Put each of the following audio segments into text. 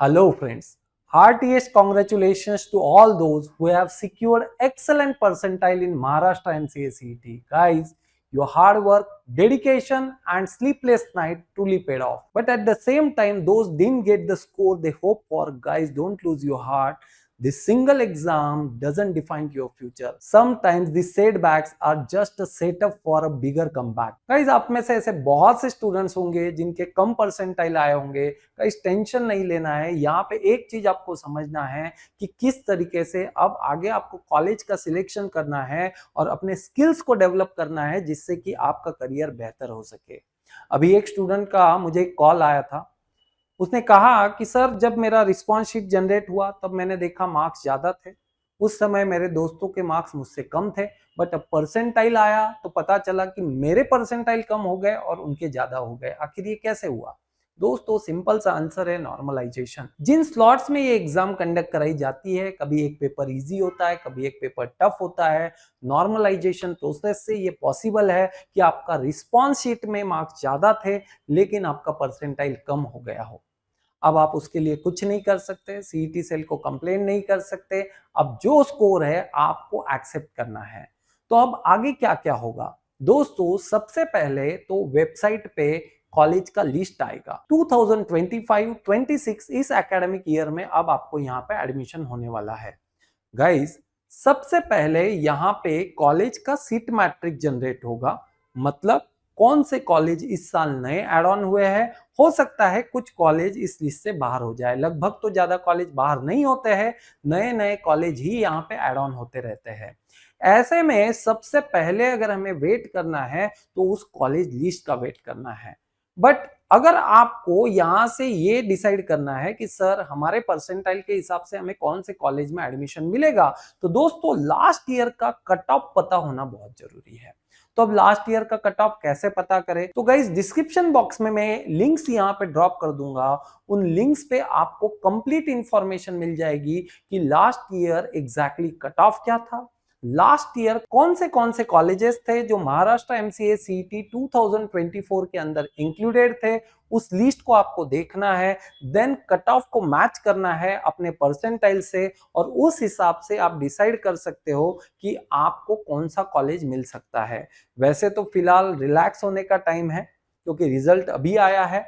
Hello friends, heartiest congratulations to all those who have secured excellent percentile in Maharashtra MCA CET. Guys, your hard work, dedication and sleepless night truly paid off. But at the same time, those didn't get the score they hoped for, guys, don't lose your heart. This single exam doesn't define your future. Sometimes the setbacks are just a setup for a bigger comeback. Guys, आप में से ऐसे बहुत से students होंगे जिनके कम percentile आए होंगे। गाइस, टेंशन नहीं लेना है। यहाँ पे एक चीज आपको समझना है कि किस तरीके से अब आगे आपको कॉलेज का सिलेक्शन करना है और अपने स्किल्स को डेवलप करना है जिससे कि आपका करियर बेहतर हो सके। अभी एक स्टूडेंट का मुझे एक कॉल आया था। उसने कहा कि सर, जब मेरा रिस्पॉन्स शीट जनरेट हुआ तब मैंने देखा मार्क्स ज्यादा थे। उस समय मेरे दोस्तों के मार्क्स मुझसे कम थे, बट अब परसेंटाइल आया तो पता चला कि मेरे परसेंटाइल कम हो गए और उनके ज्यादा हो गए। आखिर ये कैसे हुआ? दोस्तों, सिंपल सा आंसर है नॉर्मलाइजेशन। जिन स्लॉट्स में ये एग्जाम कंडक्ट कराई जाती है, कभी एक पेपर इजी होता है, कभी एक पेपर टफ होता है। नॉर्मलाइजेशन प्रोसेस से ये पॉसिबल है कि आपका रिस्पॉन्स शीट में मार्क्स ज्यादा थे लेकिन आपका परसेंटाइल कम हो गया हो। अब आप उसके लिए कुछ नहीं कर सकते, सीईटी सेल को कंप्लेन नहीं कर सकते। अब जो स्कोर है आपको एक्सेप्ट करना है। तो अब आगे क्या क्या होगा? दोस्तों, सबसे पहले तो वेबसाइट पे कॉलेज का लिस्ट आएगा। 2025-26 इस एकेडमिक ईयर में अब आपको यहाँ पे एडमिशन होने वाला है। गाइस, सबसे पहले यहाँ पे कॉलेज का सीट मैट्रिक जनरेट होगा। मतलब कौन से कॉलेज इस साल नए एड ऑन हुए हैं। हो सकता है कुछ कॉलेज इस लिस्ट से बाहर हो जाए, लगभग तो ज्यादा कॉलेज बाहर नहीं होते हैं, नए नए कॉलेज ही यहाँ पे एड ऑन होते रहते हैं। ऐसे में सबसे पहले अगर हमें वेट करना है तो उस कॉलेज लिस्ट का वेट करना है। बट अगर आपको यहां से ये डिसाइड करना है कि सर, हमारे परसेंटाइल के हिसाब से हमें कौन से कॉलेज में एडमिशन मिलेगा, तो दोस्तों लास्ट ईयर का कट ऑफ पता होना बहुत जरूरी है। तो अब लास्ट ईयर का कट ऑफ कैसे पता करें? तो गाइस, डिस्क्रिप्शन बॉक्स में मैं लिंक्स यहाँ पे ड्रॉप कर दूंगा। उन लिंक्स पे आपको कंप्लीट इंफॉर्मेशन मिल जाएगी कि last year exactly cut off क्या था, लास्ट ईयर कौन से कॉलेजेस थे जो महाराष्ट्र एमसीए सीईटी 2024 के अंदर इंक्लूडेड थे। उस लिस्ट को आपको देखना है, देन कट ऑफ को मैच करना है अपने परसेंटाइल से और उस हिसाब से आप डिसाइड कर सकते हो कि आपको कौन सा कॉलेज मिल सकता है। वैसे तो फिलहाल रिलैक्स होने का टाइम है क्योंकि रिजल्ट अभी आया है।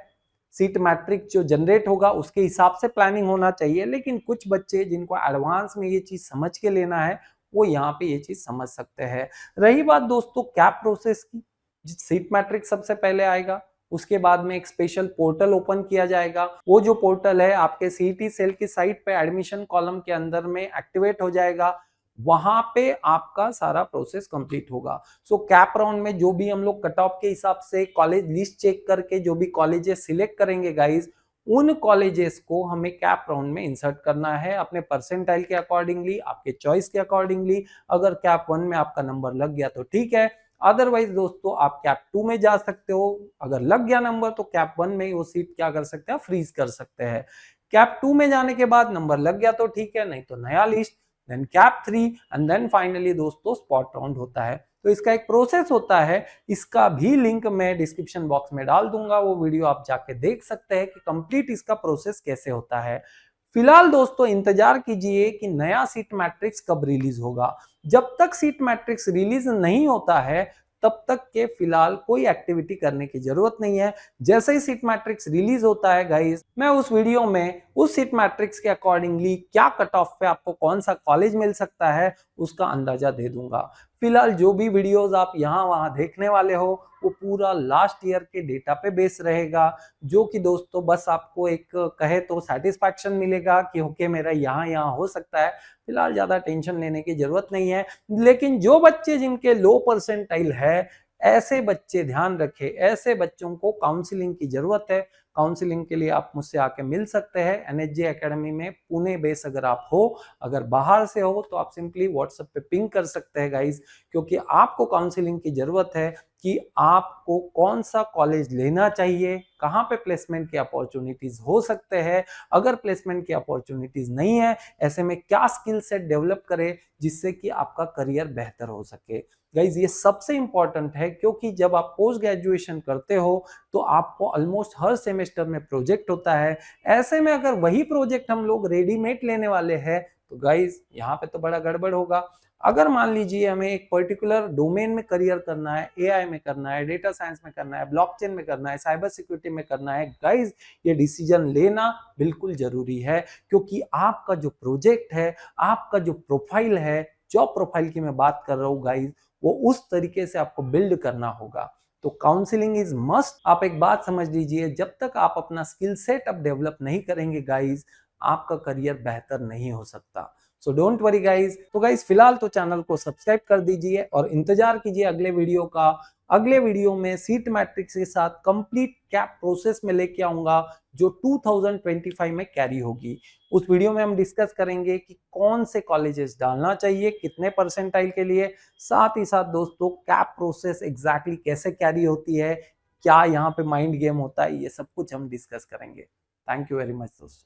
सीट मैट्रिक जो जनरेट होगा उसके हिसाब से प्लानिंग होना चाहिए, लेकिन कुछ बच्चे जिनको एडवांस में ये चीज समझ के लेना है वो यहाँ पे ये चीज समझ सकते हैं। रही बात दोस्तों कैप प्रोसेस की, सीट मैट्रिक सबसे पहले आएगा, उसके बाद में एक स्पेशल पोर्टल ओपन किया जाएगा। वो जो पोर्टल है आपके सीईटी सेल की साइट पे एडमिशन कॉलम के अंदर में एक्टिवेट हो जाएगा। वहां पे आपका सारा प्रोसेस कंप्लीट होगा। सो कैप राउंड में जो भी हम लोग कट ऑफ के हिसाब से कॉलेज लिस्ट चेक करके जो भी कॉलेजेस सिलेक्ट करेंगे गाइज, उन कॉलेजेस को हमें कैप राउंड में इंसर्ट करना है अपने परसेंटाइल के अकॉर्डिंगली, आपके चॉइस के अकॉर्डिंगली। अगर कैप 1 में आपका नंबर लग गया तो ठीक है, अदरवाइज दोस्तों आप कैप 2 में जा सकते हो। अगर लग गया नंबर तो कैप 1 में वो सीट क्या कर सकते हैं, फ्रीज कर सकते हैं। कैप 2 में जाने के बाद नंबर लग गया तो ठीक है, नहीं तो नया list, then cap 3 and then finally दोस्तों स्पॉट राउंड होता है। तो इसका एक प्रोसेस होता है, इसका भी लिंक मैं डिस्क्रिप्शन बॉक्स में डाल दूंगा। वो वीडियो आप जाके देख सकते हैं कि कंप्लीट इसका प्रोसेस कैसे होता है। फिलहाल दोस्तों इंतजार कीजिए कि नया सीट मैट्रिक्स कब रिलीज होगा। जब तक सीट मैट्रिक्स रिलीज नहीं होता है तब तक के फिलहाल कोई एक्टिविटी करने की जरूरत नहीं है। जैसे ही सीट मैट्रिक्स रिलीज होता है गाइस, मैं उस वीडियो में उस सीट मैट्रिक्स के अकॉर्डिंगली क्या कट ऑफ पे आपको कौन सा कॉलेज मिल सकता है उसका अंदाजा दे दूंगा। फिलहाल जो भी वीडियोस आप यहाँ वहां देखने वाले हो वो पूरा लास्ट ईयर के डेटा पे बेस रहेगा, जो कि दोस्तों बस आपको एक कहे तो सेटिस्फैक्शन मिलेगा कि ओके मेरा यहाँ यहाँ हो सकता है। फिलहाल ज्यादा टेंशन लेने की जरूरत नहीं है। लेकिन जो बच्चे जिनके लो परसेंटाइल है, ऐसे बच्चे ध्यान रखें, ऐसे बच्चों को काउंसलिंग की जरूरत है। काउंसलिंग के लिए आप मुझसे आके मिल सकते हैं एनएचजे एकेडमी में, पुणे बेस अगर आप हो। अगर बाहर से हो तो आप सिंपली व्हाट्सएप पे पिंग कर सकते हैं गाइज, क्योंकि आपको काउंसलिंग की जरूरत है कि आपको कौन सा कॉलेज लेना चाहिए, कहाँ पे प्लेसमेंट की अपॉर्चुनिटीज हो सकते हैं। अगर प्लेसमेंट की अपॉर्चुनिटीज नहीं है, ऐसे में क्या स्किल सेट डेवलप करें जिससे कि आपका करियर बेहतर हो सके। गाइज ये सबसे इंपॉर्टेंट है, क्योंकि जब आप पोस्ट ग्रेजुएशन करते हो तो आपको ऑलमोस्ट हर सेमेस्टर में प्रोजेक्ट होता है। ऐसे में अगर वही प्रोजेक्ट हम लोग रेडीमेड लेने वाले हैं तो गाइज यहाँ पे तो बड़ा गड़बड़ होगा। अगर मान लीजिए हमें एक पर्टिकुलर डोमेन में करियर करना है, एआई में करना है, डेटा साइंस में करना है, ब्लॉकचेन में करना है, साइबर सिक्योरिटी में करना है, गाइज ये डिसीजन लेना बिल्कुल जरूरी है, क्योंकि आपका जो प्रोजेक्ट है, आपका जो प्रोफाइल है, जॉब प्रोफाइल की मैं बात कर रहा हूँ गाइज, वो उस तरीके से आपको बिल्ड करना होगा। तो काउंसलिंग इज मस्ट। आप एक बात समझ लीजिए, जब तक आप अपना स्किल सेट अप डेवलप नहीं करेंगे गाइज, आपका करियर बेहतर नहीं हो सकता। So don't worry guys. तो गाइज फिलहाल तो चैनल को सब्सक्राइब कर दीजिए और इंतजार कीजिए अगले वीडियो का। अगले वीडियो में सीट मैट्रिक्स के साथ कंप्लीट कैप प्रोसेस में लेके आऊंगा जो 2025 में कैरी होगी। उस वीडियो में हम डिस्कस करेंगे कि कौन से कॉलेजेस डालना चाहिए, कितने परसेंटाइल के लिए, साथ ही साथ दोस्तों कैप प्रोसेस एग्जैक्टली कैसे कैरी होती है, क्या यहाँ पे माइंड गेम होता है, ये सब कुछ हम डिस्कस करेंगे। थैंक यू वेरी मच दोस्तों।